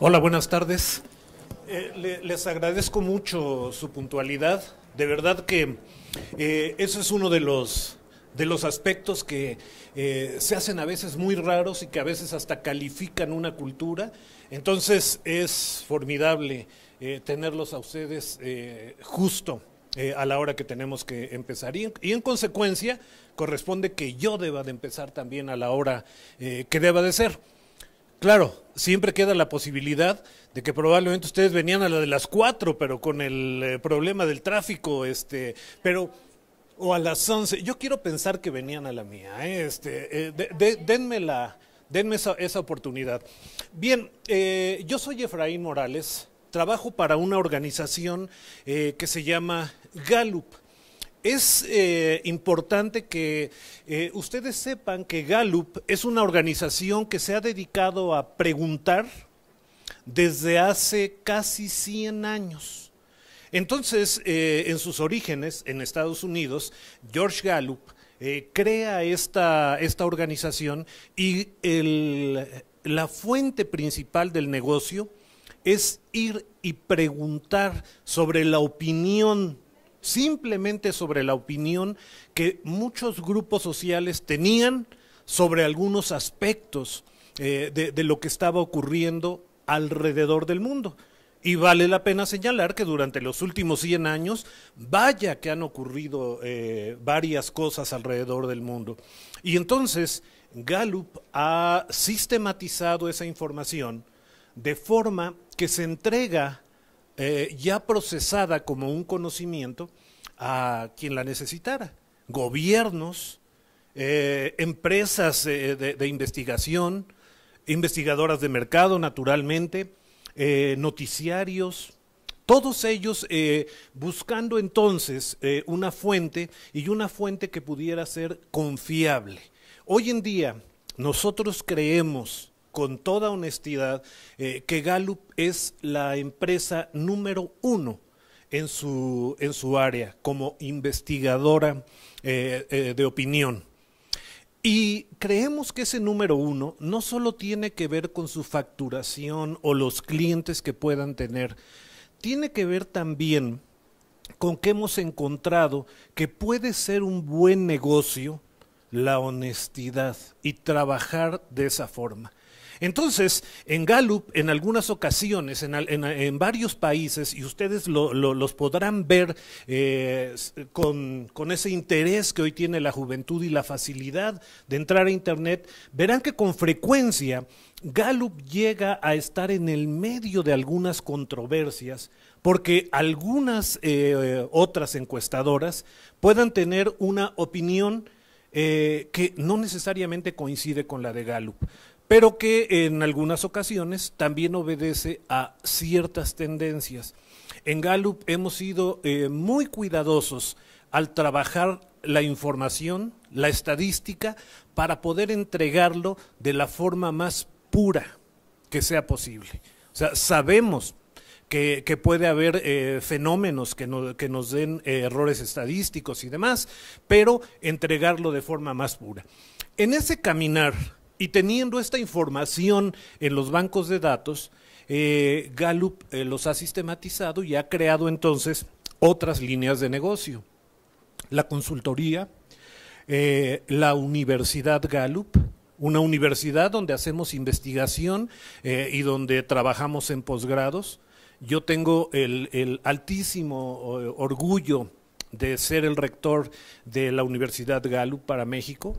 Hola, buenas tardes. Les agradezco mucho su puntualidad. De verdad que eso es uno de los aspectos que se hacen a veces muy raros y que a veces hasta califican una cultura. Entonces es formidable tenerlos a ustedes justo a la hora que tenemos que empezar. Y en consecuencia corresponde que yo deba de empezar también a la hora que deba de ser. Claro, siempre queda la posibilidad de que probablemente ustedes venían a la de las 4, pero con el problema del tráfico, pero o a las 11. Yo quiero pensar que venían a la mía, denme esa oportunidad. Bien, yo soy Efraín Morales, trabajo para una organización que se llama Gallup. Es importante que ustedes sepan que Gallup es una organización que se ha dedicado a preguntar desde hace casi 100 años. Entonces, en sus orígenes, en Estados Unidos, George Gallup crea esta organización y la fuente principal del negocio es ir y preguntar sobre la opinión, simplemente sobre la opinión que muchos grupos sociales tenían sobre algunos aspectos de lo que estaba ocurriendo alrededor del mundo. Y vale la pena señalar que durante los últimos 100 años, vaya que han ocurrido varias cosas alrededor del mundo. Y entonces Gallup ha sistematizado esa información de forma que se entrega ya procesada como un conocimiento a quien la necesitara. Gobiernos, empresas de investigación, investigadoras de mercado, naturalmente, noticiarios, todos ellos buscando entonces una fuente y una fuente que pudiera ser confiable. Hoy en día nosotros creemos con toda honestidad que Gallup es la empresa número 1 en su área como investigadora de opinión. Y creemos que ese número 1 no solo tiene que ver con su facturación o los clientes que puedan tener, tiene que ver también con que hemos encontrado que puede ser un buen negocio la honestidad y trabajar de esa forma. Entonces, en Gallup, en algunas ocasiones, en varios países, y ustedes los podrán ver con ese interés que hoy tiene la juventud y la facilidad de entrar a Internet, verán que con frecuencia Gallup llega a estar en el medio de algunas controversias, porque algunas otras encuestadoras puedan tener una opinión que no necesariamente coincide con la de Gallup, pero que en algunas ocasiones también obedece a ciertas tendencias. En Gallup hemos sido muy cuidadosos al trabajar la información, la estadística, para poder entregarlo de la forma más pura que sea posible. O sea, sabemos que puede haber fenómenos que nos den errores estadísticos y demás, pero entregarlo de forma más pura. En ese caminar, y teniendo esta información en los bancos de datos, Gallup los ha sistematizado y ha creado entonces otras líneas de negocio. La consultoría, la Universidad Gallup, una universidad donde hacemos investigación y donde trabajamos en posgrados. Yo tengo el altísimo orgullo de ser el rector de la Universidad Gallup para México.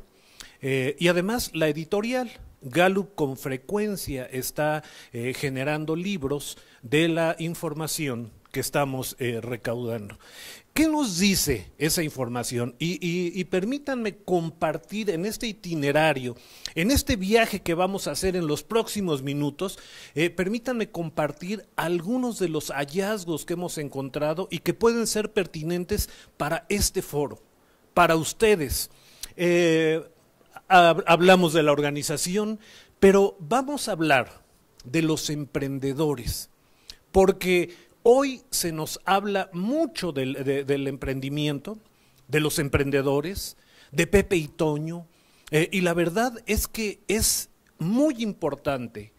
Y además la editorial. Gallup con frecuencia está generando libros de la información que estamos recaudando. ¿Qué nos dice esa información? Y permítanme compartir en este itinerario, en este viaje que vamos a hacer en los próximos minutos, permítanme compartir algunos de los hallazgos que hemos encontrado y que pueden ser pertinentes para este foro, para ustedes. Hablamos de la organización, pero vamos a hablar de los emprendedores, porque hoy se nos habla mucho del emprendimiento, de los emprendedores, de Pepe y Toño, y la verdad es que es muy importante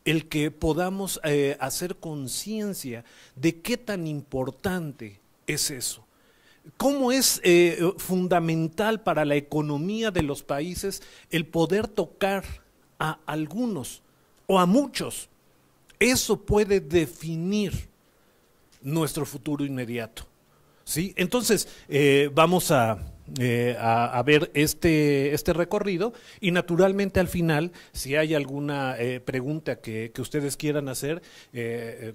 el que podamos hacer conciencia de qué tan importante es eso. Cómo es fundamental para la economía de los países el poder tocar a algunos o a muchos. Eso puede definir nuestro futuro inmediato, ¿sí? Entonces, vamos a ver este recorrido y naturalmente al final, si hay alguna pregunta que ustedes quieran hacer,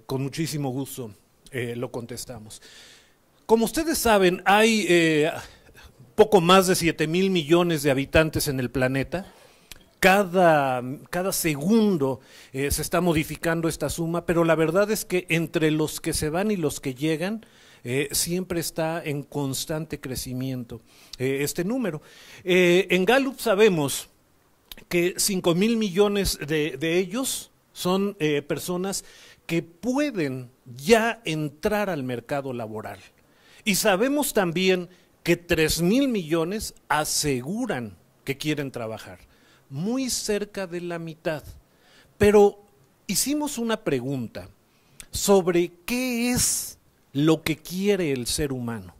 con muchísimo gusto lo contestamos. Como ustedes saben, hay poco más de 7,000 millones de habitantes en el planeta. Cada segundo se está modificando esta suma, pero la verdad es que entre los que se van y los que llegan, siempre está en constante crecimiento este número. En Gallup sabemos que 5,000 millones de ellos son personas que pueden ya entrar al mercado laboral. Y sabemos también que 3,000 millones aseguran que quieren trabajar, muy cerca de la mitad. Pero hicimos una pregunta sobre qué es lo que quiere el ser humano.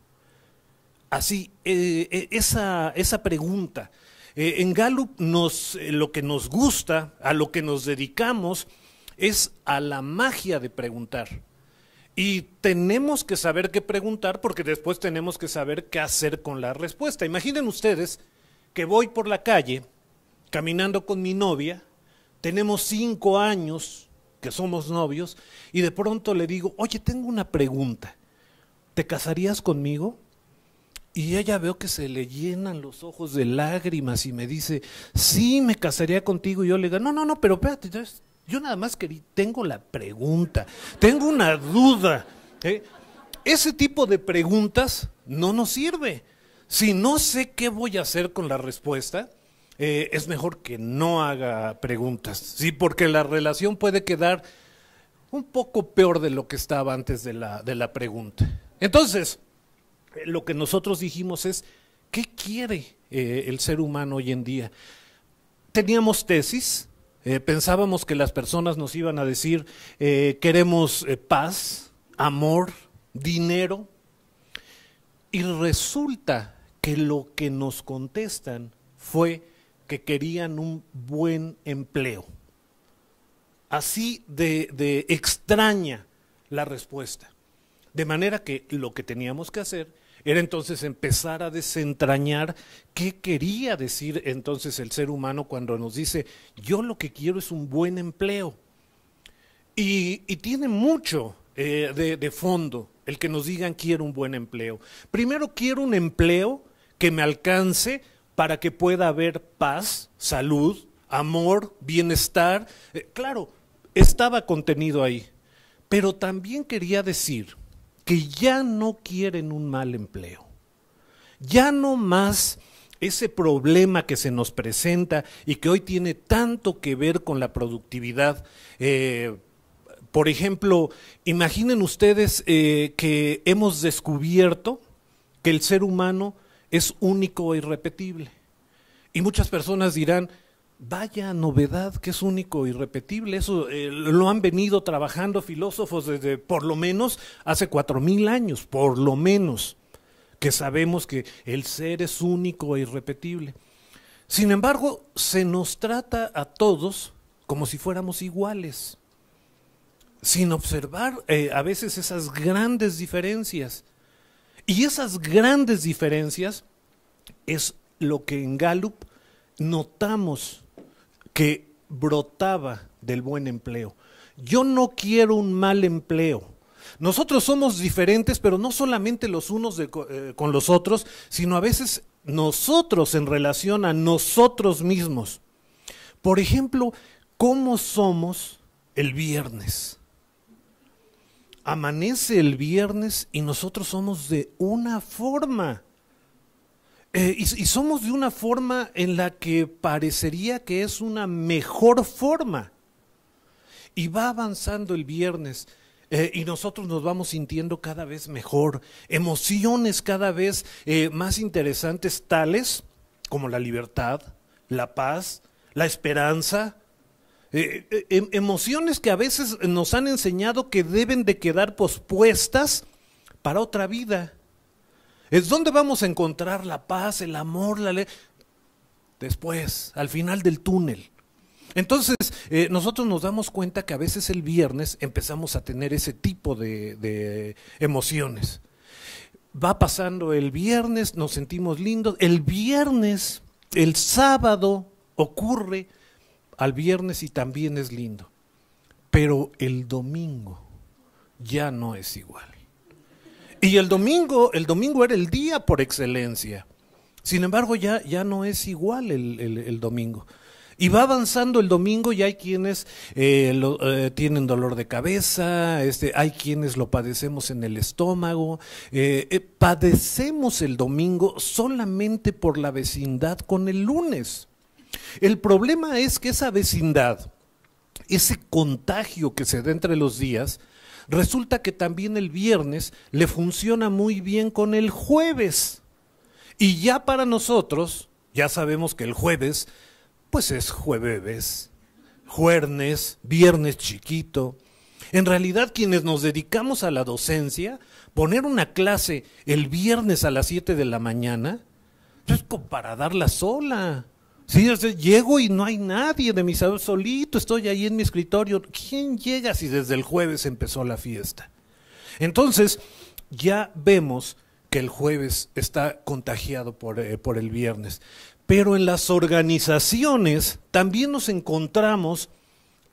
Así, esa pregunta. En Gallup lo que nos gusta, a lo que nos dedicamos, es a la magia de preguntar. Y tenemos que saber qué preguntar porque después tenemos que saber qué hacer con la respuesta. Imaginen ustedes que voy por la calle caminando con mi novia, tenemos 5 años que somos novios y de pronto le digo, oye, tengo una pregunta, ¿te casarías conmigo? Y ella veo que se le llenan los ojos de lágrimas y me dice, sí, me casaría contigo. Y yo le digo, no, pero espérate, yo nada más tengo la pregunta, tengo una duda. Ese tipo de preguntas no nos sirve. Si no sé qué voy a hacer con la respuesta, es mejor que no haga preguntas, ¿sí? Porque la relación puede quedar un poco peor de lo que estaba antes de la pregunta. Entonces, lo que nosotros dijimos es, ¿qué quiere el ser humano hoy en día? Teníamos tesis, pensábamos que las personas nos iban a decir, queremos paz, amor, dinero, y resulta que lo que nos contestan fue que querían un buen empleo. Así de extraña la respuesta. De manera que lo que teníamos que hacer era entonces empezar a desentrañar qué quería decir entonces el ser humano cuando nos dice, yo lo que quiero es un buen empleo. Y tiene mucho de fondo el que nos digan quiero un buen empleo. Primero quiero un empleo que me alcance para que pueda haber paz, salud, amor, bienestar. Claro, estaba contenido ahí, pero también quería decir que ya no quieren un mal empleo, ya no más ese problema que se nos presenta y que hoy tiene tanto que ver con la productividad. Por ejemplo, imaginen ustedes que hemos descubierto que el ser humano es único e irrepetible. Y muchas personas dirán, vaya novedad que es único e irrepetible, eso lo han venido trabajando filósofos desde por lo menos hace 4,000 años, por lo menos, que sabemos que el ser es único e irrepetible. Sin embargo, se nos trata a todos como si fuéramos iguales, sin observar a veces esas grandes diferencias. Y esas grandes diferencias es lo que en Gallup notamos que brotaba del buen empleo. Yo no quiero un mal empleo. Nosotros somos diferentes, pero no solamente los unos con los otros, sino a veces nosotros en relación a nosotros mismos. Por ejemplo, ¿cómo somos el viernes? Amanece el viernes y nosotros somos de una forma. Y somos de una forma en la que parecería que es una mejor forma. Y va avanzando el viernes y nosotros nos vamos sintiendo cada vez mejor, emociones cada vez más interesantes, tales como la libertad, la paz, la esperanza, Emociones que a veces nos han enseñado que deben de quedar pospuestas para otra vida. ¿Es donde vamos a encontrar la paz, el amor, la ley? Después, al final del túnel. Entonces, nosotros nos damos cuenta que a veces el viernes empezamos a tener ese tipo de emociones. Va pasando el viernes, nos sentimos lindos. El viernes, el sábado ocurre al viernes y también es lindo. Pero el domingo ya no es igual. Y el domingo era el día por excelencia. Sin embargo, ya no es igual el domingo. Y va avanzando el domingo y hay quienes tienen dolor de cabeza, hay quienes lo padecemos en el estómago. Padecemos el domingo solamente por la vecindad con el lunes. El problema es que esa vecindad, ese contagio que se da entre los días, resulta que también el viernes le funciona muy bien con el jueves. Y ya para nosotros, ya sabemos que el jueves pues es jueves, juernes, viernes chiquito. En realidad, quienes nos dedicamos a la docencia, poner una clase el viernes a las 7 de la mañana, es como para darla sola. Sí, llego y no hay nadie de mi salón, solito estoy ahí en mi escritorio. ¿Quién llega si desde el jueves empezó la fiesta? Entonces, ya vemos que el jueves está contagiado por el viernes. Pero en las organizaciones también nos encontramos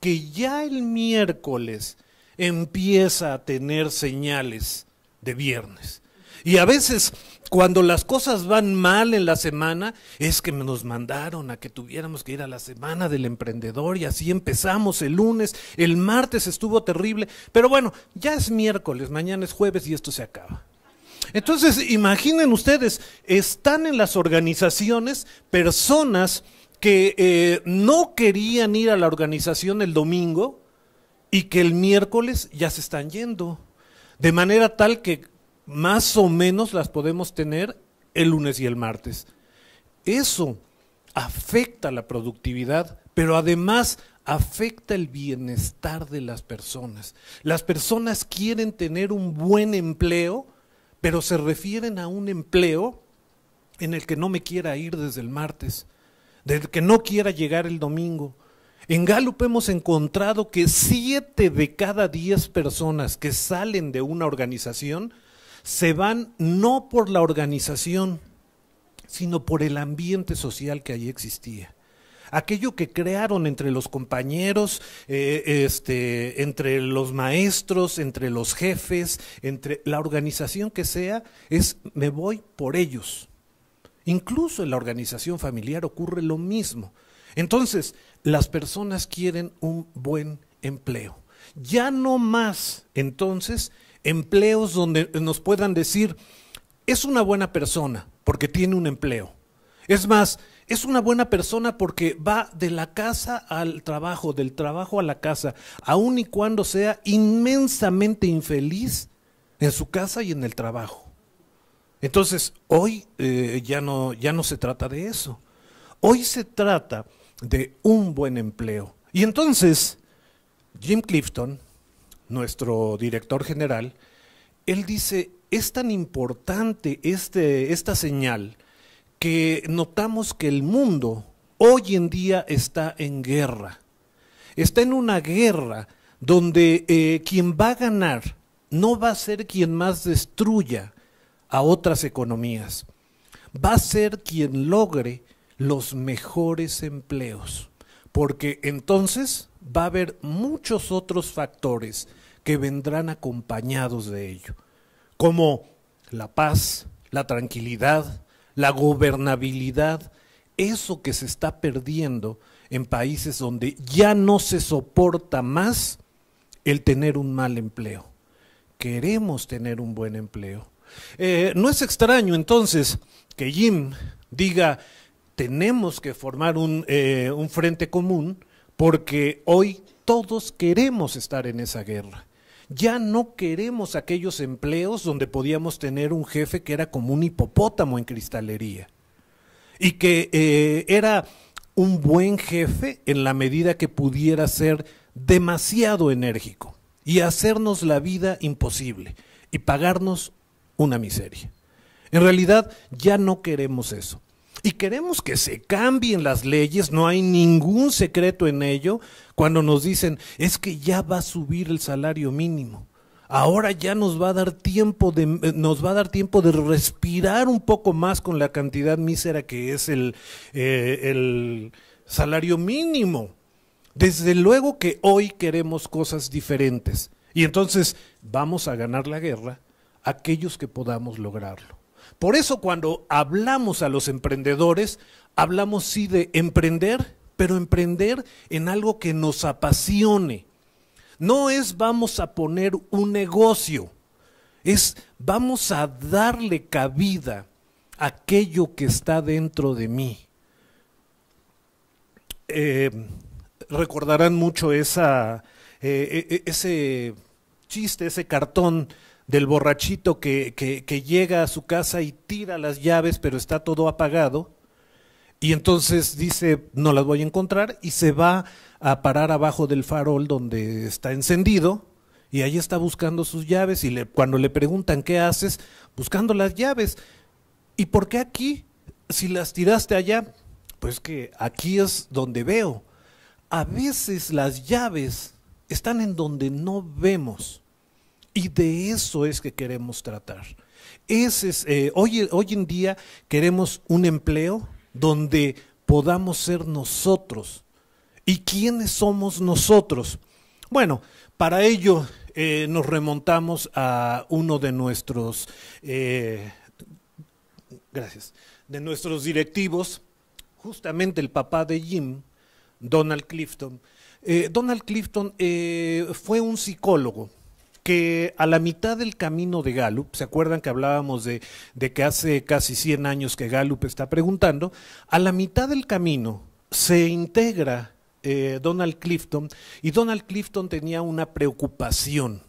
que ya el miércoles empieza a tener señales de viernes. Y a veces cuando las cosas van mal en la semana, es que nos mandaron a que tuviéramos que ir a la semana del emprendedor y así empezamos el lunes, el martes estuvo terrible, pero bueno, ya es miércoles, mañana es jueves y esto se acaba. Entonces, imaginen ustedes, están en las organizaciones personas que no querían ir a la organización el domingo y que el miércoles ya se están yendo, de manera tal que más o menos las podemos tener el lunes y el martes. Eso afecta la productividad, pero además afecta el bienestar de las personas. Las personas quieren tener un buen empleo, pero se refieren a un empleo en el que no me quiera ir desde el martes, del que no quiera llegar el domingo. En Gallup hemos encontrado que 7 de cada 10 personas que salen de una organización se van no por la organización, sino por el ambiente social que allí existía. Aquello que crearon entre los compañeros, entre los maestros, entre los jefes, entre la organización que sea, es me voy por ellos. Incluso en la organización familiar ocurre lo mismo. Entonces, las personas quieren un buen empleo. Ya no más, entonces, empleos donde nos puedan decir, es una buena persona porque tiene un empleo. Es más, es una buena persona porque va de la casa al trabajo, del trabajo a la casa, aun y cuando sea inmensamente infeliz en su casa y en el trabajo. Entonces, hoy ya no se trata de eso. Hoy se trata de un buen empleo. Y entonces, Jim Clifton, nuestro director general, él dice, es tan importante esta señal que notamos que el mundo hoy en día está en guerra. Está en una guerra donde quien va a ganar no va a ser quien más destruya a otras economías. Va a ser quien logre los mejores empleos, porque entonces va a haber muchos otros factores que vendrán acompañados de ello, como la paz, la tranquilidad, la gobernabilidad, eso que se está perdiendo en países donde ya no se soporta más el tener un mal empleo. Queremos tener un buen empleo. No es extraño entonces que Jim diga, tenemos que formar un frente común porque hoy todos queremos estar en esa guerra. Ya no queremos aquellos empleos donde podíamos tener un jefe que era como un hipopótamo en cristalería y que era un buen jefe en la medida que pudiera ser demasiado enérgico y hacernos la vida imposible y pagarnos una miseria. En realidad ya no queremos eso. Y queremos que se cambien las leyes, no hay ningún secreto en ello, cuando nos dicen, es que ya va a subir el salario mínimo. Ahora ya nos va a dar tiempo de respirar un poco más con la cantidad mísera que es el salario mínimo. Desde luego que hoy queremos cosas diferentes y entonces vamos a ganar la guerra aquellos que podamos lograrlo. Por eso cuando hablamos a los emprendedores, hablamos sí de emprender, pero emprender en algo que nos apasione. No es vamos a poner un negocio, es vamos a darle cabida a aquello que está dentro de mí. Recordarán mucho ese chiste, ese cartón del borrachito que llega a su casa y tira las llaves, pero está todo apagado. Y entonces dice, no las voy a encontrar, y se va a parar abajo del farol donde está encendido, y ahí está buscando sus llaves, y cuando le preguntan, ¿qué haces? Buscando las llaves. ¿Y por qué aquí? Si las tiraste allá, pues que aquí es donde veo. A veces las llaves están en donde no vemos, y de eso es que queremos tratar. Hoy en día queremos un empleo donde podamos ser nosotros. ¿Y quiénes somos nosotros? Bueno, para ello nos remontamos a uno de nuestros, de nuestros directivos, justamente el papá de Jim, Donald Clifton. Donald Clifton fue un psicólogo que a la mitad del camino de Gallup, ¿se acuerdan que hablábamos de que hace casi 100 años que Gallup está preguntando? A la mitad del camino se integra Donald Clifton, y Donald Clifton tenía una preocupación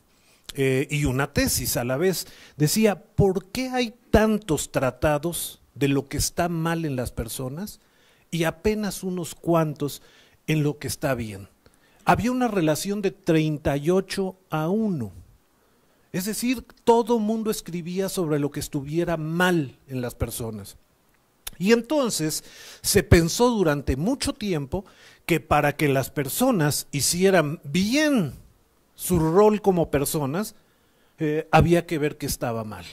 y una tesis a la vez. Decía, ¿por qué hay tantos tratados de lo que está mal en las personas y apenas unos cuantos en lo que está bien? Había una relación de 38-1. Es decir, todo mundo escribía sobre lo que estuviera mal en las personas. Y entonces se pensó durante mucho tiempo que para que las personas hicieran bien su rol como personas, había que ver qué estaba mal.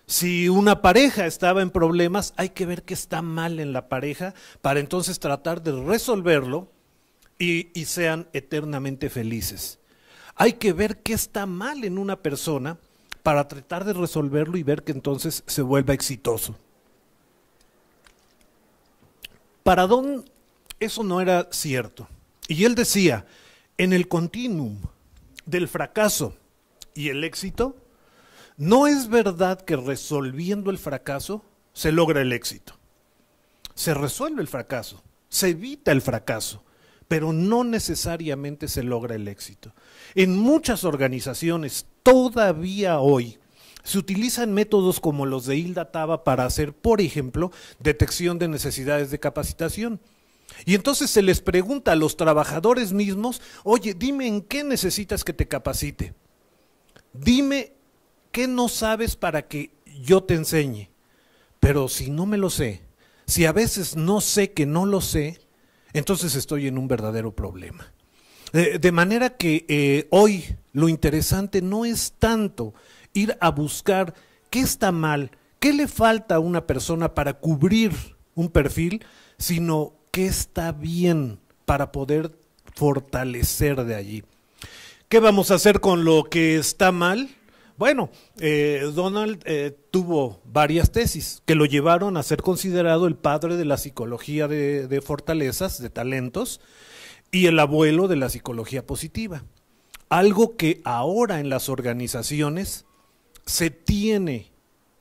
Si una pareja estaba en problemas, hay que ver qué está mal en la pareja para entonces tratar de resolverlo y sean eternamente felices. Hay que ver qué está mal en una persona para tratar de resolverlo y ver que entonces se vuelva exitoso. Para Don eso no era cierto. Y él decía, en el continuum del fracaso y el éxito, no es verdad que resolviendo el fracaso se logra el éxito. Se resuelve el fracaso, se evita el fracaso, pero no necesariamente se logra el éxito. En muchas organizaciones, todavía hoy, se utilizan métodos como los de Hilda Taba para hacer, por ejemplo, detección de necesidades de capacitación. Y entonces se les pregunta a los trabajadores mismos, oye, dime en qué necesitas que te capacite. Dime qué no sabes para que yo te enseñe. Pero si no me lo sé, si a veces no sé que no lo sé, entonces estoy en un verdadero problema. De manera que hoy lo interesante no es tanto ir a buscar qué está mal, qué le falta a una persona para cubrir un perfil, sino qué está bien para poder fortalecer de allí. ¿Qué vamos a hacer con lo que está mal? Bueno, Donald tuvo varias tesis que lo llevaron a ser considerado el padre de la psicología de fortalezas, de talentos, y el abuelo de la psicología positiva. Algo que ahora en las organizaciones se tiene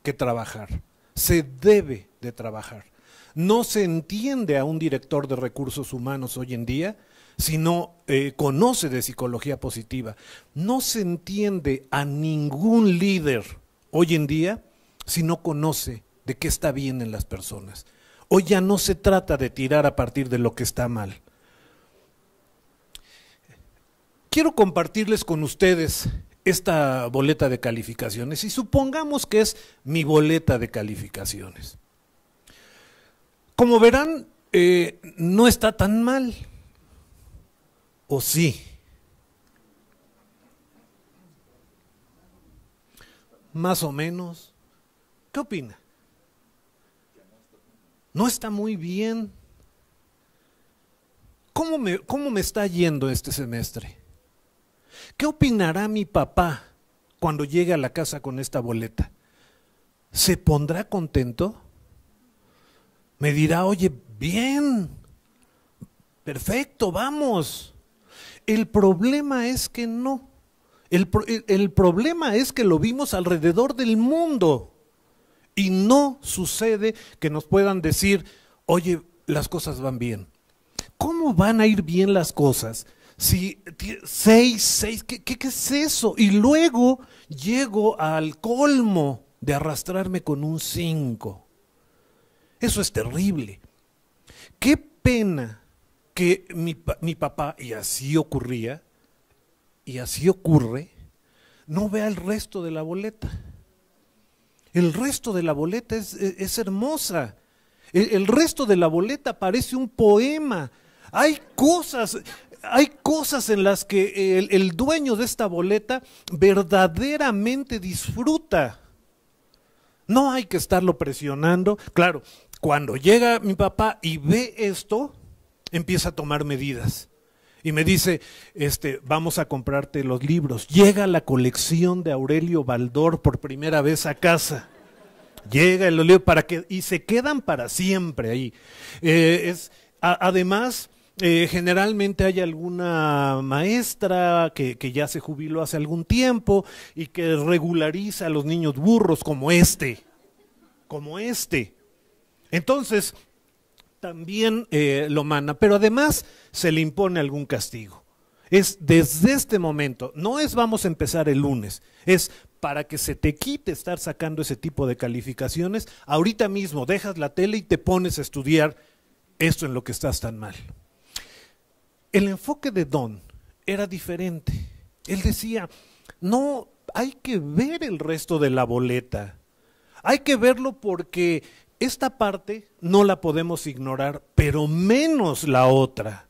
que trabajar, se debe de trabajar. No se entiende a un director de recursos humanos hoy en día si no conoce de psicología positiva. No se entiende a ningún líder hoy en día si no conoce de qué está bien en las personas. Hoy ya no se trata de tirar a partir de lo que está mal. Quiero compartirles con ustedes esta boleta de calificaciones y supongamos que es mi boleta de calificaciones. Como verán, no está tan mal. ¿O sí? Más o menos. ¿Qué opina? No está muy bien. ¿Cómo me está yendo este semestre? ¿Qué opinará mi papá cuando llegue a la casa con esta boleta? ¿Se pondrá contento? Me dirá, oye, bien, perfecto, vamos. El problema es que no. El problema es que lo vimos alrededor del mundo y no sucede que nos puedan decir, oye, las cosas van bien. ¿Cómo van a ir bien las cosas si 6, ¿qué es eso? Y luego llego al colmo de arrastrarme con un 5. Eso es terrible. Qué pena que mi papá, y así ocurría, y así ocurre, no vea el resto de la boleta. El resto de la boleta es hermosa. El resto de la boleta parece un poema. Hay cosas en las que el dueño de esta boleta verdaderamente disfruta. No hay que estarlo presionando. Claro, cuando llega mi papá y ve esto, empieza a tomar medidas. Y me dice, vamos a comprarte los libros. Llega la colección de Aurelio Baldor por primera vez a casa. Llega el libro y se quedan para siempre ahí. Además, generalmente hay alguna maestra que ya se jubiló hace algún tiempo y que regulariza a los niños burros como este. Entonces, también lo manda, pero además se le impone algún castigo. Es desde este momento, no es vamos a empezar el lunes, es para que se te quite estar sacando ese tipo de calificaciones, ahorita mismo dejas la tele y te pones a estudiar esto en lo que estás tan mal. El enfoque de Don era diferente. Él decía, no, hay que ver el resto de la boleta, hay que verlo porque esta parte no la podemos ignorar, pero menos la otra.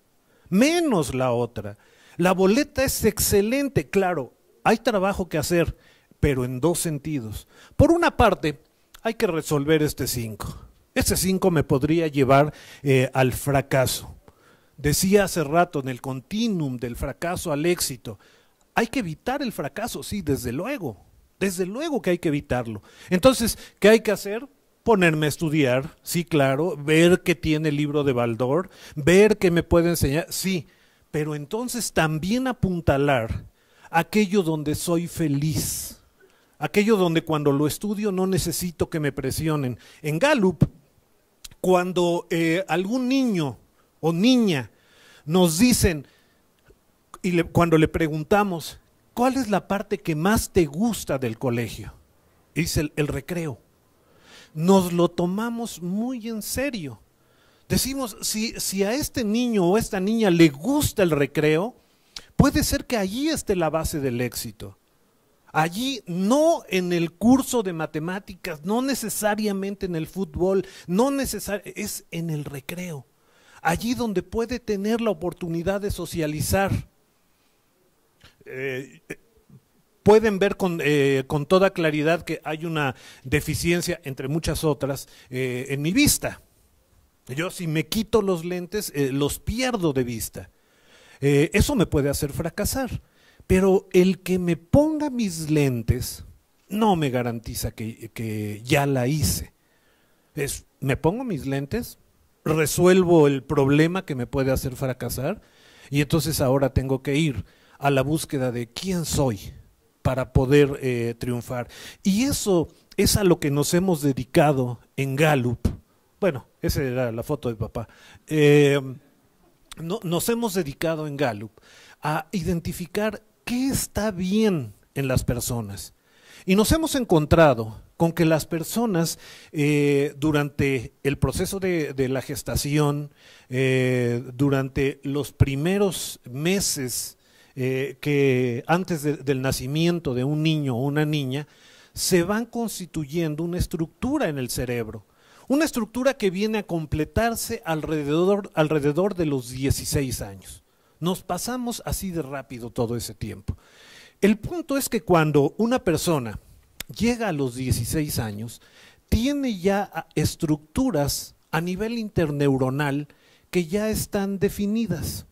La boleta es excelente, claro, hay trabajo que hacer, pero en dos sentidos. Por una parte, hay que resolver este 5. Este 5 me podría llevar al fracaso. Decía hace rato en el continuum del fracaso al éxito, hay que evitar el fracaso, sí, desde luego que hay que evitarlo. Entonces, ¿qué hay que hacer? Ponerme a estudiar, sí, claro, ver qué tiene el libro de Baldor, ver qué me puede enseñar, sí, pero entonces también apuntalar aquello donde soy feliz, aquello donde cuando lo estudio no necesito que me presionen. En Gallup, cuando algún niño o niña nos dicen, cuando le preguntamos, ¿cuál es la parte que más te gusta del colegio? Y dice el recreo. Nos lo tomamos muy en serio. Decimos, si a este niño o a esta niña le gusta el recreo, puede ser que allí esté la base del éxito. Allí, no en el curso de matemáticas, no necesariamente en el fútbol, es en el recreo. Allí donde puede tener la oportunidad de socializar. Pueden ver con toda claridad que hay una deficiencia, entre muchas otras, en mi vista. Yo si me quito los lentes, los pierdo de vista. Eso me puede hacer fracasar, pero el que me ponga mis lentes no me garantiza que ya la hice. Me pongo mis lentes, resuelvo el problema que me puede hacer fracasar y entonces ahora tengo que ir a la búsqueda de quién soy para poder triunfar. Y eso es a lo que nos hemos dedicado en Gallup. Bueno, esa era la foto de papá. Nos hemos dedicado en Gallup a identificar qué está bien en las personas. Y nos hemos encontrado con que las personas durante el proceso de la gestación, durante los primeros meses que antes del nacimiento de un niño o una niña, se van constituyendo una estructura en el cerebro. Una estructura que viene a completarse alrededor de los 16 años. Nos pasamos así de rápido todo ese tiempo. El punto es que cuando una persona llega a los 16 años, tiene ya estructuras a nivel interneuronal que ya están definidas.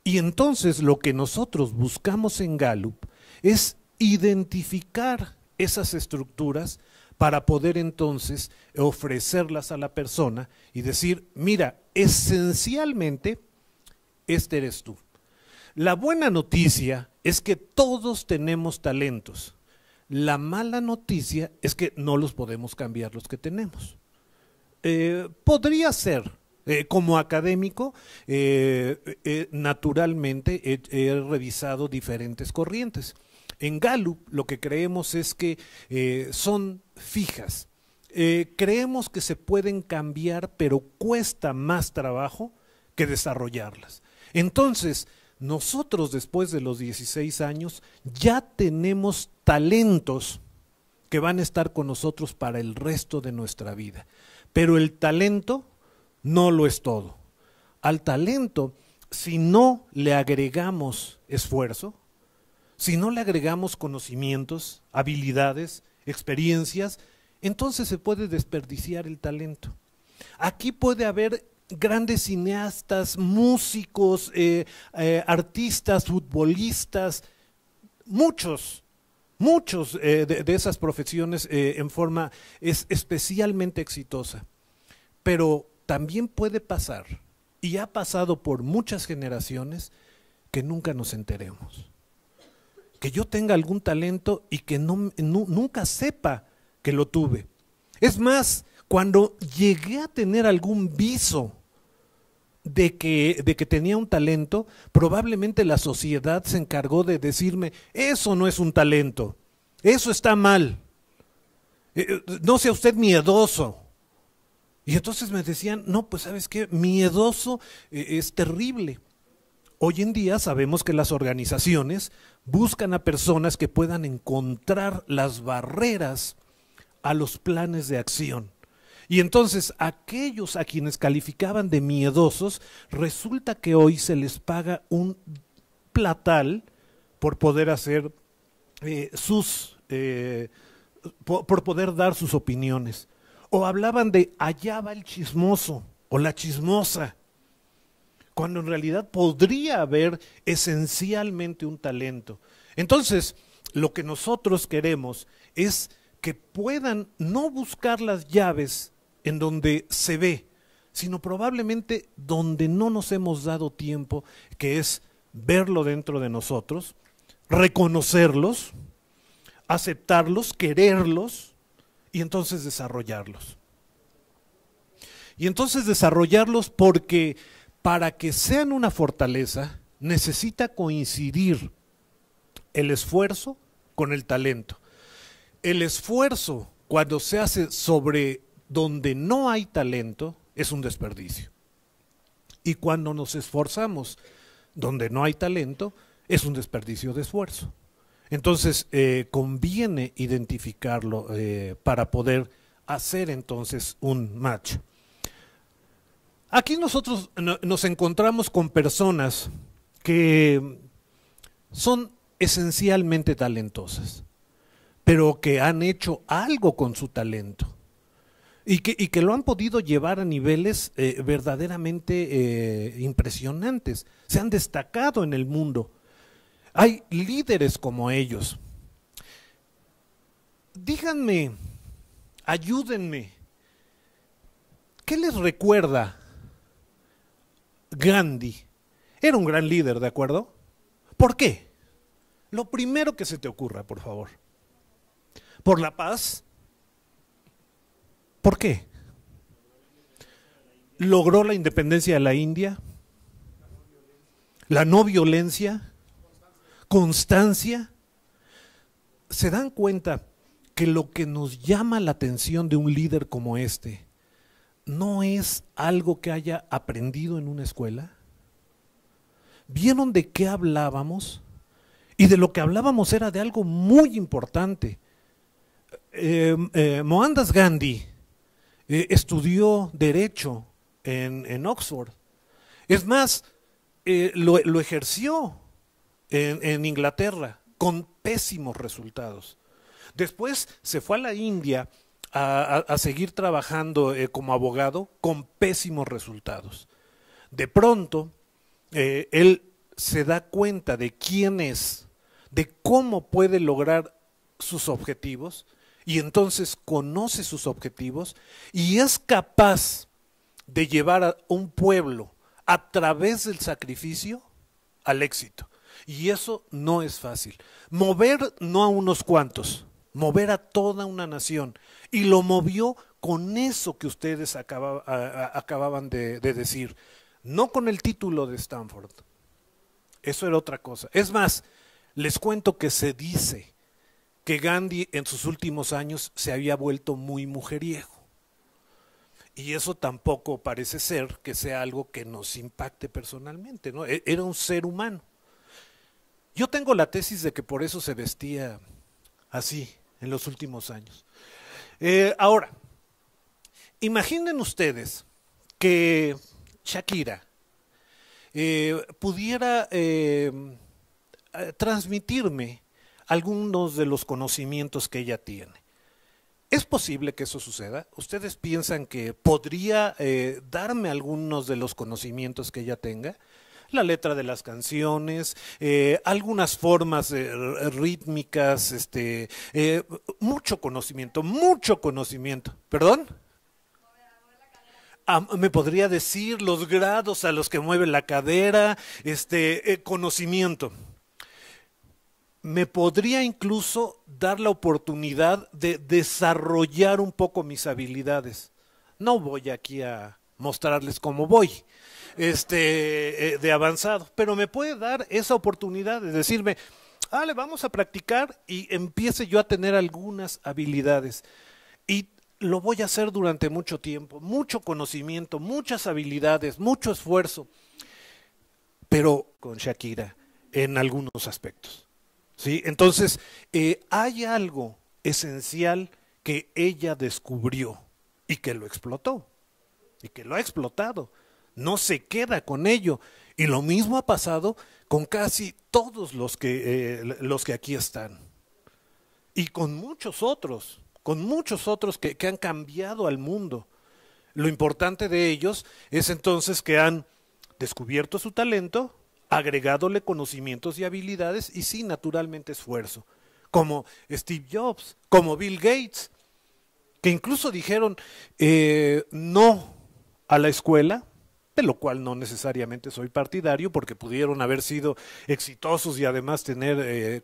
Y entonces lo que nosotros buscamos en Gallup es identificar esas estructuras para poder entonces ofrecerlas a la persona y decir, mira, esencialmente este eres tú. La buena noticia es que todos tenemos talentos. La mala noticia es que no los podemos cambiar los que tenemos. Podría ser, como académico, naturalmente he revisado diferentes corrientes. En Gallup lo que creemos es que son fijas. Creemos que se pueden cambiar, pero cuesta más trabajo que desarrollarlas. Entonces, nosotros después de los 16 años ya tenemos talentos que van a estar con nosotros para el resto de nuestra vida. Pero el talento no lo es todo. Al talento, si no le agregamos esfuerzo, si no le agregamos conocimientos, habilidades, experiencias, entonces se puede desperdiciar el talento. Aquí puede haber grandes cineastas, músicos, artistas, futbolistas, muchos de esas profesiones en forma especialmente exitosa. Pero también puede pasar, y ha pasado por muchas generaciones, que nunca nos enteremos. Que yo tenga algún talento y que nunca sepa que lo tuve. Es más, cuando llegué a tener algún viso de que tenía un talento, probablemente la sociedad se encargó de decirme, eso no es un talento, eso está mal, no sea usted miedoso. Y entonces me decían, no, pues ¿sabes qué? Miedoso es terrible. Hoy en día sabemos que las organizaciones buscan a personas que puedan encontrar las barreras a los planes de acción. Y entonces aquellos a quienes calificaban de miedosos, resulta que hoy se les paga un platal por poder hacer por poder dar sus opiniones. O hablaban de allá va el chismoso o la chismosa, cuando en realidad podría haber esencialmente un talento. Entonces, lo que nosotros queremos es que puedan no buscar las llaves en donde se ve, sino probablemente donde no nos hemos dado tiempo, que es verlo dentro de nosotros, reconocerlos, aceptarlos, quererlos y entonces desarrollarlos. Y entonces desarrollarlos porque para que sean una fortaleza necesita coincidir el esfuerzo con el talento. El esfuerzo, cuando se hace sobre donde no hay talento, es un desperdicio. Y cuando nos esforzamos donde no hay talento, es un desperdicio de esfuerzo. Entonces, conviene identificarlo para poder hacer entonces un match. Aquí nosotros nos encontramos con personas que son esencialmente talentosas, pero que han hecho algo con su talento y que lo han podido llevar a niveles verdaderamente impresionantes. Se han destacado en el mundo. Hay líderes como ellos. Díganme, ayúdenme, ¿qué les recuerda Gandhi? Era un gran líder, ¿de acuerdo? ¿Por qué? Lo primero que se te ocurra, por favor. ¿Por la paz? ¿Por qué? ¿Logró la independencia de la India? ¿La no violencia? ¿Constancia? ¿Se dan cuenta que lo que nos llama la atención de un líder como este no es algo que haya aprendido en una escuela? ¿Vieron de qué hablábamos? Y de lo que hablábamos era de algo muy importante. Mohandas Gandhi estudió Derecho en Oxford. Es más, lo ejerció en Inglaterra con pésimos resultados. Después se fue a la India a seguir trabajando como abogado con pésimos resultados. De pronto, él se da cuenta de quién es, de cómo puede lograr sus objetivos, y entonces conoce sus objetivos y es capaz de llevar a un pueblo a través del sacrificio al éxito. Y eso no es fácil. Mover no a unos cuantos, mover a toda una nación. Y lo movió con eso que ustedes acababan de decir, no con el título de Stanford. Eso era otra cosa. Es más, les cuento que se dice que Gandhi en sus últimos años se había vuelto muy mujeriego. Y eso tampoco parece ser que sea algo que nos impacte personalmente, ¿no? Era un ser humano. Yo tengo la tesis de que por eso se vestía así en los últimos años. Ahora, imaginen ustedes que Shakira pudiera transmitirme algunos de los conocimientos que ella tiene. ¿Es posible que eso suceda? ¿Ustedes piensan que podría darme algunos de los conocimientos que ella tenga? La letra de las canciones, algunas formas rítmicas, mucho conocimiento. ¿Perdón? Me podría decir los grados a los que mueve la cadera, conocimiento. Me podría incluso dar la oportunidad de desarrollar un poco mis habilidades. No voy aquí a mostrarles cómo voy, de avanzado, pero me puede dar esa oportunidad de decirme, le vamos a practicar y empiece yo a tener algunas habilidades. Y lo voy a hacer durante mucho tiempo, mucho conocimiento, muchas habilidades, mucho esfuerzo, pero con Shakira en algunos aspectos. ¿Sí? Entonces, hay algo esencial que ella descubrió y que lo explotó y que lo ha explotado. No se queda con ello. Y lo mismo ha pasado con casi todos los que aquí están. Y con muchos otros que han cambiado al mundo. Lo importante de ellos es entonces que han descubierto su talento, agregadole conocimientos y habilidades y sí, naturalmente esfuerzo, como Steve Jobs, como Bill Gates, que incluso dijeron no a la escuela, de lo cual no necesariamente soy partidario, porque pudieron haber sido exitosos y además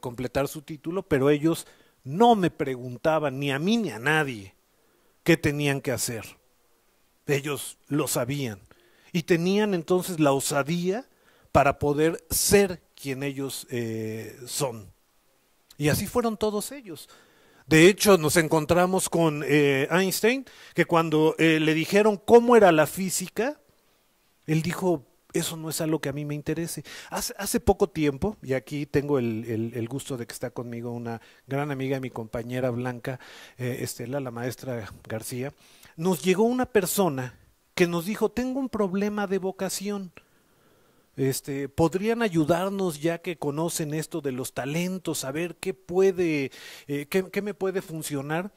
completar su título, pero ellos no me preguntaban, ni a mí ni a nadie, qué tenían que hacer. Ellos lo sabían y tenían entonces la osadía para poder ser quien ellos son. Y así fueron todos ellos. De hecho, nos encontramos con Einstein, que cuando le dijeron cómo era la física, él dijo, eso no es algo que a mí me interese. Hace poco tiempo, y aquí tengo el gusto de que está conmigo una gran amiga, mi compañera Blanca Estela, la maestra García, nos llegó una persona que nos dijo, tengo un problema de vocación. ¿Podrían ayudarnos ya que conocen esto de los talentos, a ver qué me puede funcionar?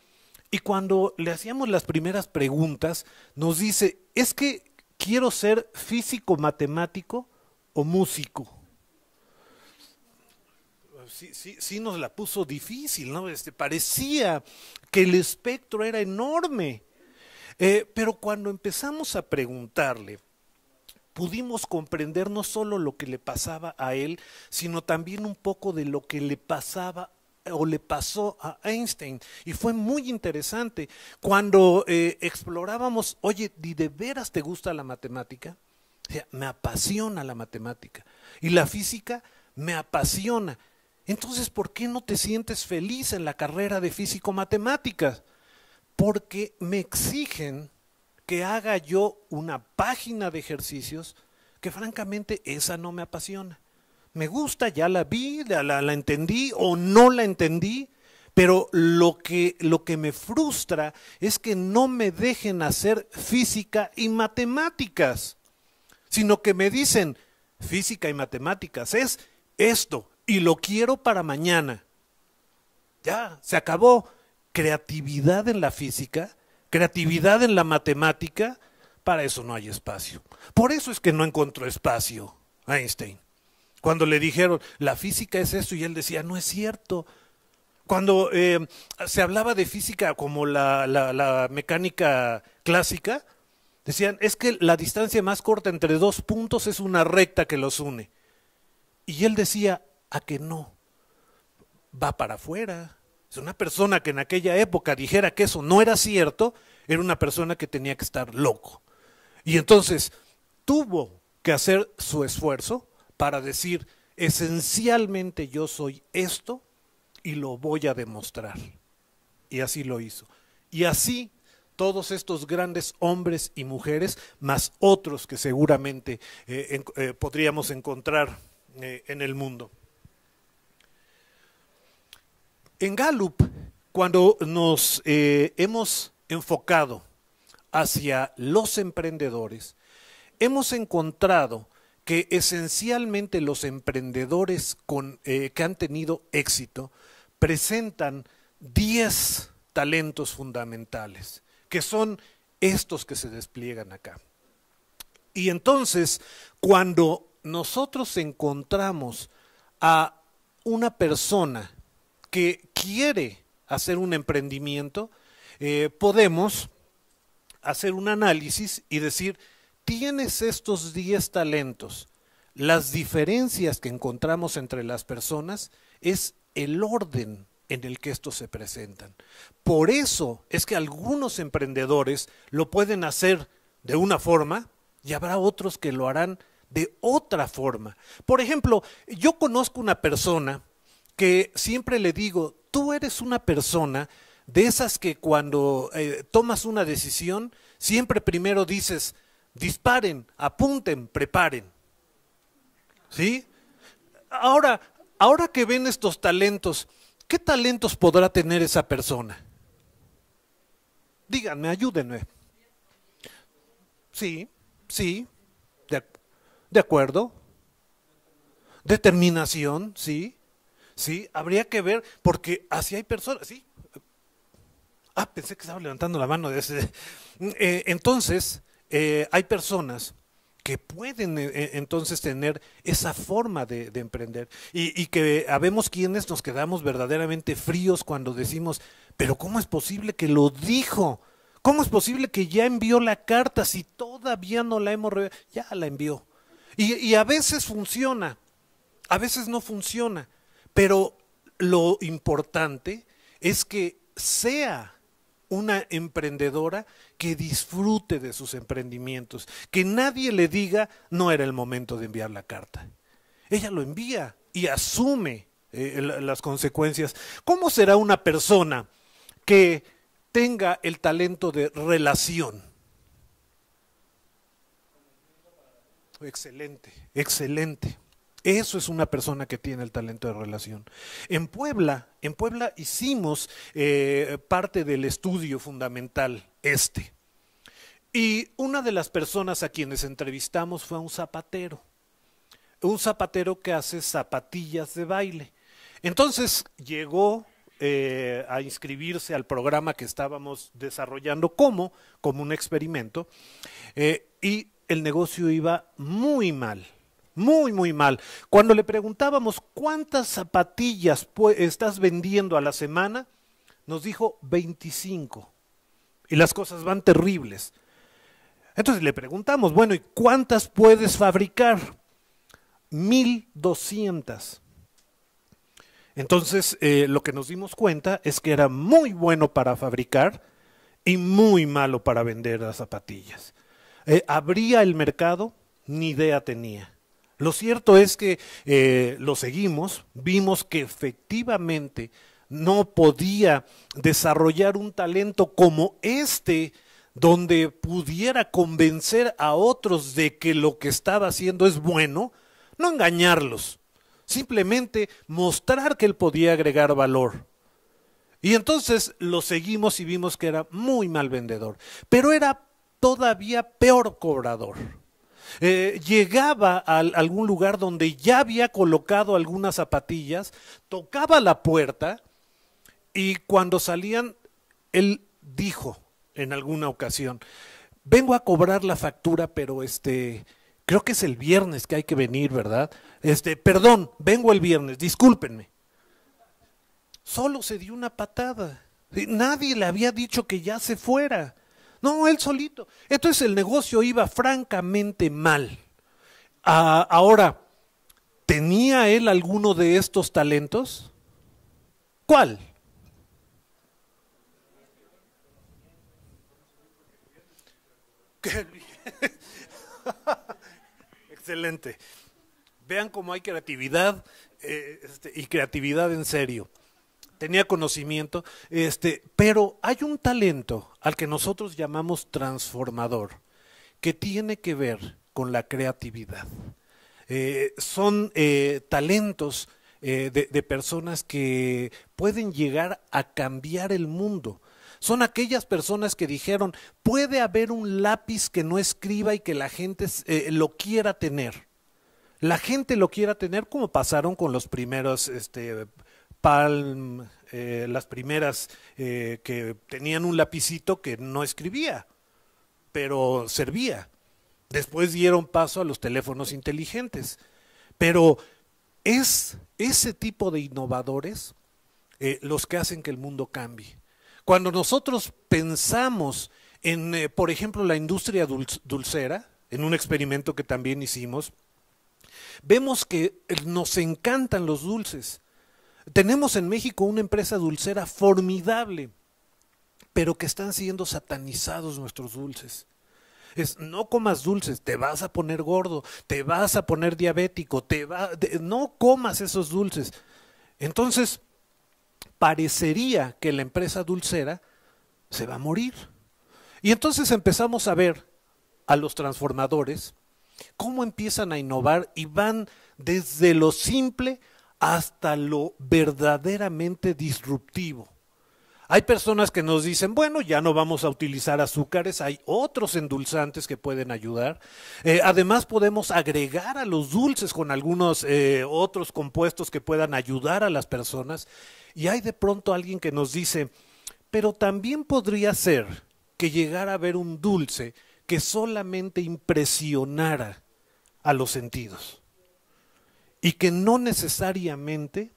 Y cuando le hacíamos las primeras preguntas, nos dice, es que quiero ser físico, matemático o músico. Sí nos la puso difícil, ¿no? Parecía que el espectro era enorme. Pero cuando empezamos a preguntarle, pudimos comprender no solo lo que le pasaba a él, sino también un poco de lo que le pasaba o le pasó a Einstein. Y fue muy interesante cuando explorábamos, oye, ¿y de veras te gusta la matemática? O sea, me apasiona la matemática. Y la física me apasiona. Entonces, ¿por qué no te sientes feliz en la carrera de físico-matemáticas? Porque me exigen que haga yo una página de ejercicios que francamente esa no me apasiona. Me gusta, ya la vi, la entendí o no la entendí, pero lo que me frustra es que no me dejen hacer física y matemáticas, sino que me dicen, física y matemáticas es esto y lo quiero para mañana. Ya, se acabó. Creatividad en la física, creatividad en la matemática, para eso no hay espacio. Por eso es que no encontró espacio Einstein. Cuando le dijeron, la física es esto, y él decía, no es cierto. Cuando se hablaba de física como la mecánica clásica, decían, es que la distancia más corta entre dos puntos es una recta que los une. Y él decía, a que no, va para afuera. Es una persona que en aquella época dijera que eso no era cierto, era una persona que tenía que estar loco. Y entonces tuvo que hacer su esfuerzo para decir, esencialmente yo soy esto y lo voy a demostrar. Y así lo hizo. Y así todos estos grandes hombres y mujeres, más otros que seguramente podríamos encontrar en el mundo. En Gallup, cuando nos hemos enfocado hacia los emprendedores, hemos encontrado que esencialmente los emprendedores que han tenido éxito presentan 10 talentos fundamentales, que son estos que se despliegan acá. Y entonces, cuando nosotros encontramos a una persona que quiere hacer un emprendimiento, podemos hacer un análisis y decir, tienes estos 10 talentos. Las diferencias que encontramos entre las personas es el orden en el que estos se presentan. Por eso es que algunos emprendedores lo pueden hacer de una forma y habrá otros que lo harán de otra forma. Por ejemplo, yo conozco una persona que siempre le digo, tú eres una persona de esas que cuando tomas una decisión, siempre primero dices, disparen, apunten, preparen. ¿Sí? Ahora que ven estos talentos, ¿qué talentos podrá tener esa persona? Díganme, ayúdenme. Sí, sí, de acuerdo. Determinación, sí. Sí, habría que ver, porque así hay personas, sí. Pensé que estaba levantando la mano de ese. Entonces, hay personas que pueden entonces tener esa forma de emprender y que habemos quienes nos quedamos verdaderamente fríos cuando decimos, pero ¿cómo es posible que lo dijo? ¿Cómo es posible que ya envió la carta si todavía no la hemos ya la envió? Y a veces funciona, a veces no funciona. Pero lo importante es que sea una emprendedora que disfrute de sus emprendimientos, que nadie le diga no era el momento de enviar la carta. Ella lo envía y asume las consecuencias. ¿Cómo será una persona que tenga el talento de relación? Excelente, excelente. Eso es una persona que tiene el talento de relación. En Puebla hicimos parte del estudio fundamental y una de las personas a quienes entrevistamos fue a un zapatero que hace zapatillas de baile. Entonces llegó a inscribirse al programa que estábamos desarrollando como un experimento y el negocio iba muy mal. Muy, muy mal. Cuando le preguntábamos cuántas zapatillas estás vendiendo a la semana, nos dijo 25. Y las cosas van terribles. Entonces le preguntamos, bueno, ¿y cuántas puedes fabricar? 1200. Entonces lo que nos dimos cuenta es que era muy bueno para fabricar y muy malo para vender las zapatillas. ¿Abría el mercado? Ni idea tenía. Lo cierto es que lo seguimos, vimos que efectivamente no podía desarrollar un talento como este, donde pudiera convencer a otros de que lo que estaba haciendo es bueno, no engañarlos, simplemente mostrar que él podía agregar valor. Y entonces lo seguimos y vimos que era muy mal vendedor, pero era todavía peor cobrador. Llegaba a algún lugar donde ya había colocado algunas zapatillas, tocaba la puerta y cuando salían, él dijo en alguna ocasión, vengo a cobrar la factura, pero creo que es el viernes que hay que venir, ¿verdad? Perdón, vengo el viernes, discúlpenme. Solo se dio una patada. Nadie le había dicho que ya se fuera. No, él solito. Entonces el negocio iba francamente mal. Ahora, ¿tenía él alguno de estos talentos? ¿Cuál? Excelente. Vean cómo hay creatividad y creatividad en serio. Tenía conocimiento, pero hay un talento al que nosotros llamamos transformador, que tiene que ver con la creatividad. Son talentos de personas que pueden llegar a cambiar el mundo. Son aquellas personas que dijeron, puede haber un lápiz que no escriba y que la gente lo quiera tener. La gente lo quiera tener como pasaron con los primeros Palm, las primeras que tenían un lapicito que no escribía, pero servía. Después dieron paso a los teléfonos inteligentes. Pero es ese tipo de innovadores los que hacen que el mundo cambie. Cuando nosotros pensamos en, por ejemplo, la industria dulcera, en un experimento que también hicimos, vemos que nos encantan los dulces. Tenemos en México una empresa dulcera formidable, pero que están siendo satanizados nuestros dulces. No comas dulces, te vas a poner gordo, te vas a poner diabético, no comas esos dulces. Entonces, parecería que la empresa dulcera se va a morir. Y entonces empezamos a ver a los transformadores cómo empiezan a innovar y van desde lo simple hasta lo verdaderamente disruptivo. Hay personas que nos dicen, bueno, ya no vamos a utilizar azúcares, hay otros endulzantes que pueden ayudar. Además podemos agregar a los dulces con algunos otros compuestos que puedan ayudar a las personas. Y hay de pronto alguien que nos dice, pero también podría ser que llegara a haber un dulce que solamente impresionara a los sentidos y que no necesariamente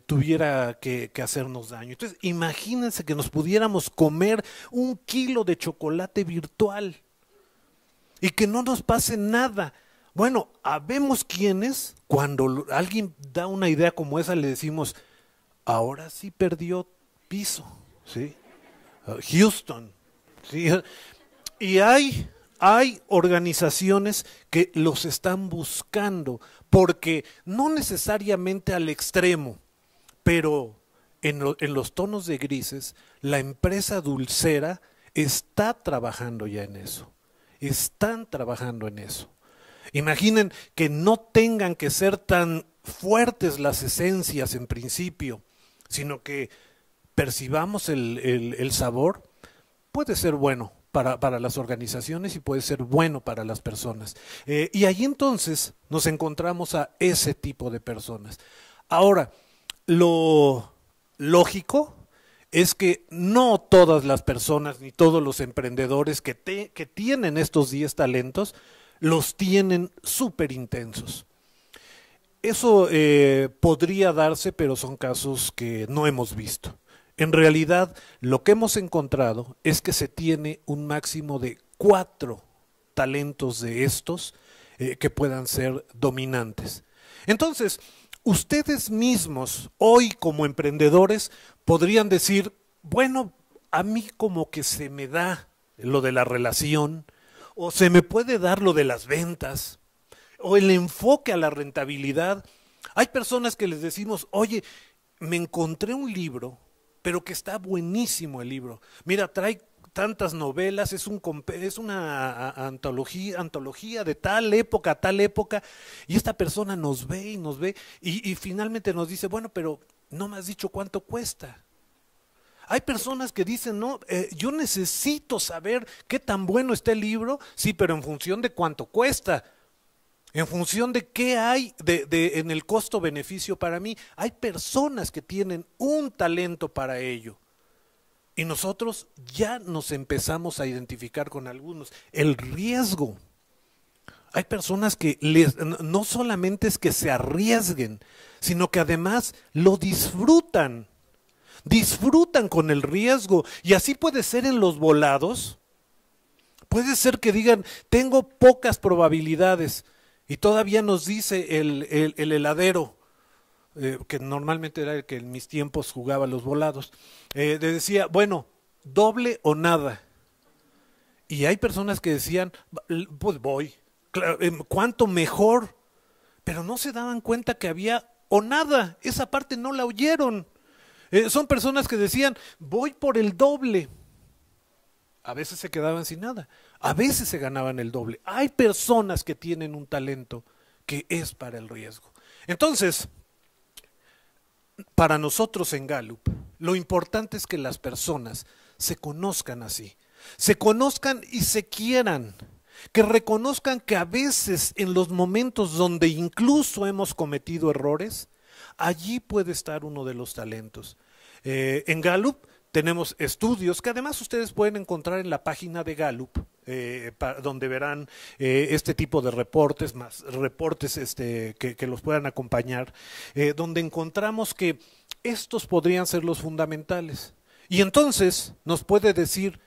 tuviera que hacernos daño. Entonces, imagínense que nos pudiéramos comer 1 kilo de chocolate virtual y que no nos pase nada. Bueno, habemos quienes, cuando alguien da una idea como esa, le decimos, ahora sí perdió piso, ¿sí? Houston, ¿sí? Y hay organizaciones que los están buscando, porque no necesariamente al extremo, pero en los tonos de grises, la empresa dulcera está trabajando ya en eso. Están trabajando en eso. Imaginen que no tengan que ser tan fuertes las esencias en principio, sino que percibamos el sabor, puede ser bueno para las organizaciones y puede ser bueno para las personas. Y ahí entonces nos encontramos a ese tipo de personas. Ahora, lo lógico es que no todas las personas ni todos los emprendedores que tienen estos 10 talentos los tienen súper intensos. Eso podría darse, pero son casos que no hemos visto. En realidad, lo que hemos encontrado es que se tiene un máximo de 4 talentos de estos que puedan ser dominantes. Entonces, ustedes mismos, hoy como emprendedores, podrían decir, bueno, a mí como que se me da lo de la relación, o se me puede dar lo de las ventas, o el enfoque a la rentabilidad. Hay personas que les decimos, oye, me encontré un libro, pero que está buenísimo el libro. Mira, trae tantas novelas, es una antología de tal época a tal época, y esta persona nos ve y nos ve, y finalmente nos dice, bueno, pero no me has dicho cuánto cuesta. Hay personas que dicen, no, yo necesito saber qué tan bueno está el libro, sí, pero en función de cuánto cuesta, en función de qué hay en el costo-beneficio para mí. Hay personas que tienen un talento para ello. Y nosotros ya nos empezamos a identificar con algunos. El riesgo. Hay personas que no solamente es que se arriesguen, sino que además lo disfrutan. Disfrutan con el riesgo. Y así puede ser en los volados. Puede ser que digan, tengo pocas probabilidades. Y todavía nos dice el heladero, que normalmente era el que en mis tiempos jugaba los volados, decía, bueno, doble o nada. Y hay personas que decían, pues voy, cuánto mejor, pero no se daban cuenta que había o nada, esa parte no la oyeron. Son personas que decían, voy por el doble. A veces se quedaban sin nada, a veces se ganaban el doble. Hay personas que tienen un talento que es para el riesgo. Entonces, para nosotros en Gallup, lo importante es que las personas se conozcan así, se conozcan y se quieran, que reconozcan que a veces en los momentos donde incluso hemos cometido errores, allí puede estar uno de los talentos. En Gallup tenemos estudios que además ustedes pueden encontrar en la página de Gallup, donde verán este tipo de reportes, más reportes que los puedan acompañar, donde encontramos que estos podrían ser los fundamentales. Y entonces nos puede decir,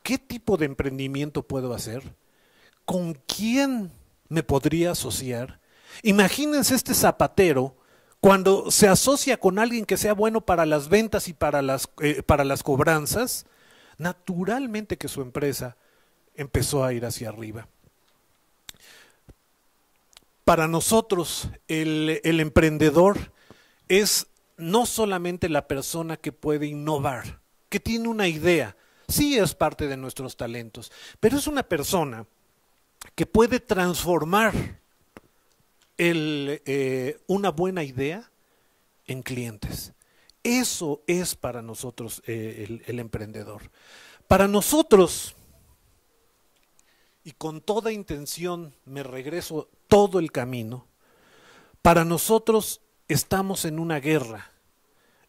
¿qué tipo de emprendimiento puedo hacer? ¿Con quién me podría asociar? Imagínense este zapatero cuando se asocia con alguien que sea bueno para las ventas y para las cobranzas, naturalmente que su empresa empezó a ir hacia arriba. Para nosotros el emprendedor es no solamente la persona que puede innovar, que tiene una idea, sí es parte de nuestros talentos, pero es una persona que puede transformar una buena idea en clientes. Eso es para nosotros el emprendedor. Para nosotros, y con toda intención me regreso todo el camino, para nosotros estamos en una guerra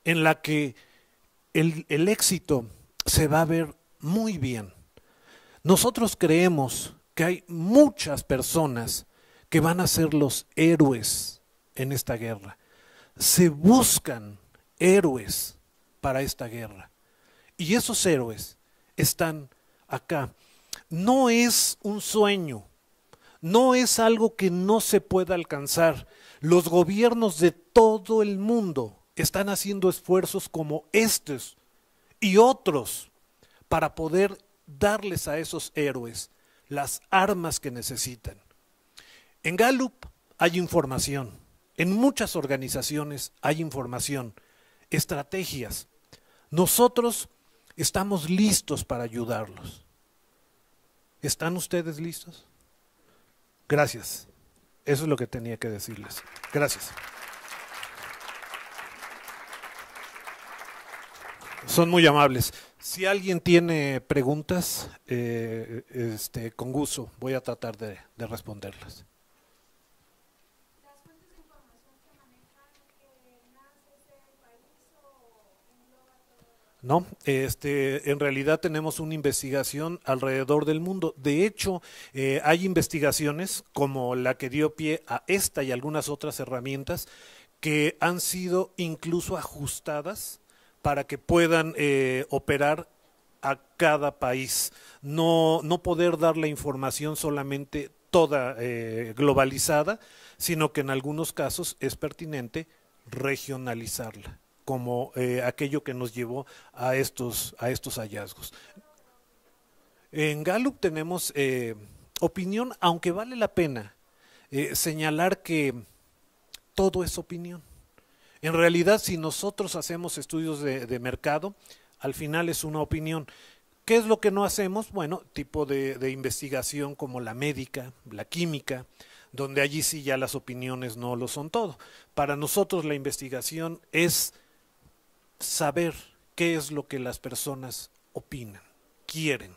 en la que el éxito se va a ver muy bien. Nosotros creemos que hay muchas personas que van a ser los héroes en esta guerra. Se buscan héroes para esta guerra. Y esos héroes están acá. No es un sueño, no es algo que no se pueda alcanzar. Los gobiernos de todo el mundo están haciendo esfuerzos como estos y otros para poder darles a esos héroes las armas que necesitan. En Gallup hay información, en muchas organizaciones hay información, estrategias. Nosotros estamos listos para ayudarlos. ¿Están ustedes listos? Gracias. Eso es lo que tenía que decirles. Gracias. Son muy amables. Si alguien tiene preguntas, con gusto voy a tratar de responderlas. ¿Las fuentes de información que manejan nace del país o engloba todo? No, en realidad tenemos una investigación alrededor del mundo. De hecho, hay investigaciones como la que dio pie a esta y algunas otras herramientas que han sido incluso ajustadas para que puedan operar a cada país. No poder dar la información solamente toda globalizada, sino que en algunos casos es pertinente regionalizarla, como aquello que nos llevó a estos hallazgos. En Gallup tenemos opinión, aunque vale la pena señalar que todo es opinión. En realidad, si nosotros hacemos estudios de mercado, al final es una opinión. ¿Qué es lo que no hacemos? Bueno, tipo de investigación como la médica, la química, donde allí sí ya las opiniones no lo son todo. Para nosotros la investigación es saber qué es lo que las personas opinan, quieren,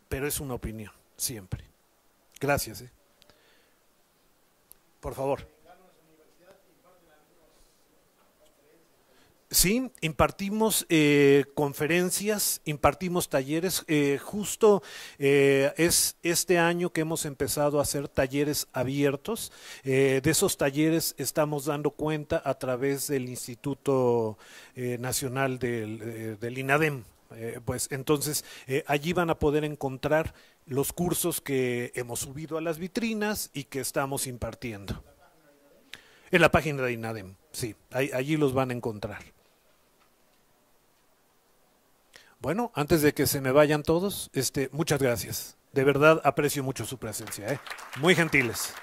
pero es una opinión, siempre. Gracias. Por favor. Sí, impartimos conferencias, impartimos talleres. Justo es este año que hemos empezado a hacer talleres abiertos. De esos talleres estamos dando cuenta a través del Instituto Nacional del INADEM. Pues entonces allí van a poder encontrar los cursos que hemos subido a las vitrinas y que estamos impartiendo. En la página de INADEM, sí, allí los van a encontrar. Bueno, antes de que se me vayan todos, muchas gracias. De verdad aprecio mucho su presencia, ¿eh? Muy gentiles.